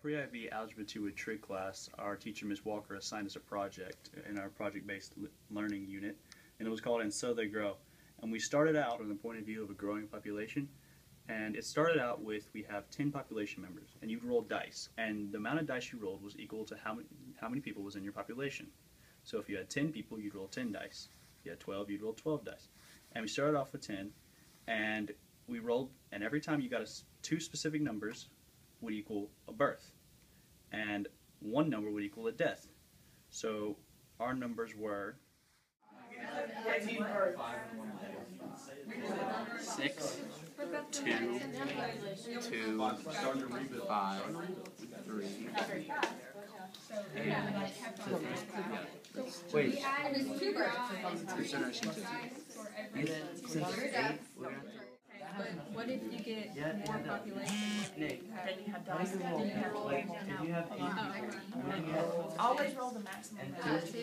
Pre-IB Algebra 2 with Trig class, our teacher, Ms. Walker, assigned us a project in our project-based learning unit, and it was called And So They Grow. And we started out from the point of view of a growing population, and it started out with, we have 10 population members, and you'd roll dice, and the amount of dice you rolled was equal to how many people was in your population. So if you had 10 people, you'd roll 10 dice. If you had 12, you'd roll 12 dice. And we started off with 10, and we rolled, and every time you got two specific numbers would equal a birth, and one number would equal a death. So our numbers were 6, 2, 2, 5, 3, and wait. But what if you get more population? Then you have dice. Then you have roll. Always roll the maximum amount.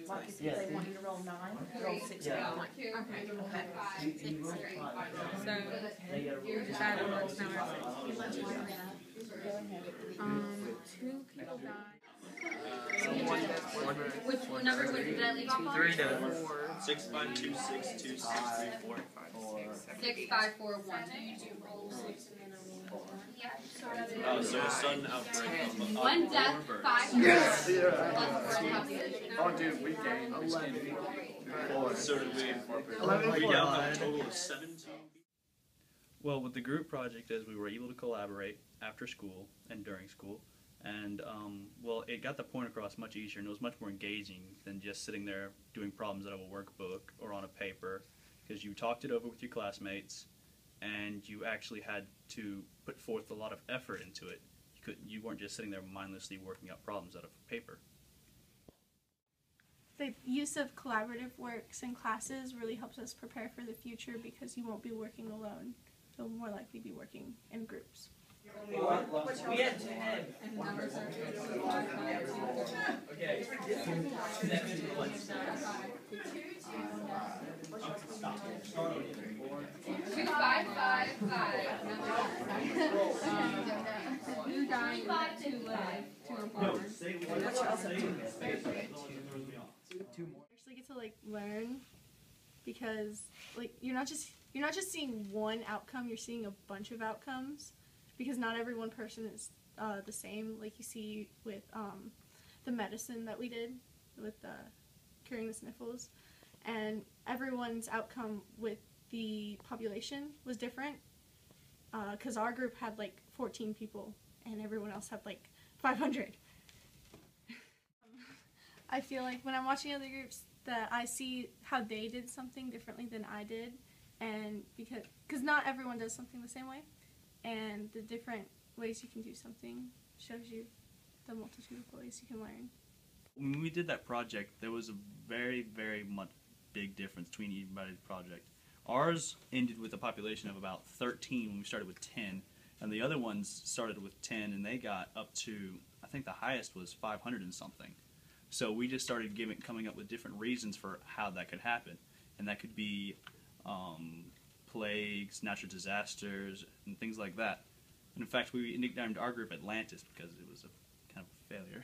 Like if they want you to roll 9, roll 6. Okay. So that works now. 2 people died. Which number would that leave off on? 3 to 6, 5, 2, 6, 2, 6, 3, 4, 5. 6, 5, 4, 1. Oh, so a sudden outbreak. One death, 5 plus population. Oh, dude, we gained 11. So did we. 11 We got a total of 17. Well, with the group project, as we were able to collaborate after school and during school, and well, it got the point across much easier, and it was much more engaging than just sitting there doing problems out of a workbook or on a paper, because you talked it over with your classmates, and you actually had to put forth a lot of effort into it. You weren't just sitting there mindlessly working out problems out of paper. The use of collaborative works in classes really helps us prepare for the future because you won't be working alone. You'll more likely be working in groups. We had 10. And numbers are 2, Okay. 5, 5, 5. 2 dying, 2 live, 2 are born. Actually get to learn, because you're not just seeing one outcome, you're seeing a bunch of outcomes, because not every one person is the same, like you see with the medicine that we did with curing the sniffles, and everyone's outcome with the population was different, because our group had 14 people and everyone else had 500. I feel like when I'm watching other groups that I see how they did something differently than I did, and because not everyone does something the same way, and the different ways you can do something shows you the multitude of ways you can learn. When we did that project, there was a very, very much big difference between everybody's project. Ours ended with a population of about 13 when we started with 10, and the other ones started with 10 and they got up to, I think the highest was 500 and something. So we just started coming up with different reasons for how that could happen, and that could be plagues, natural disasters, and things like that. And in fact, we nicknamed our group Atlantis because it was a kind of a failure.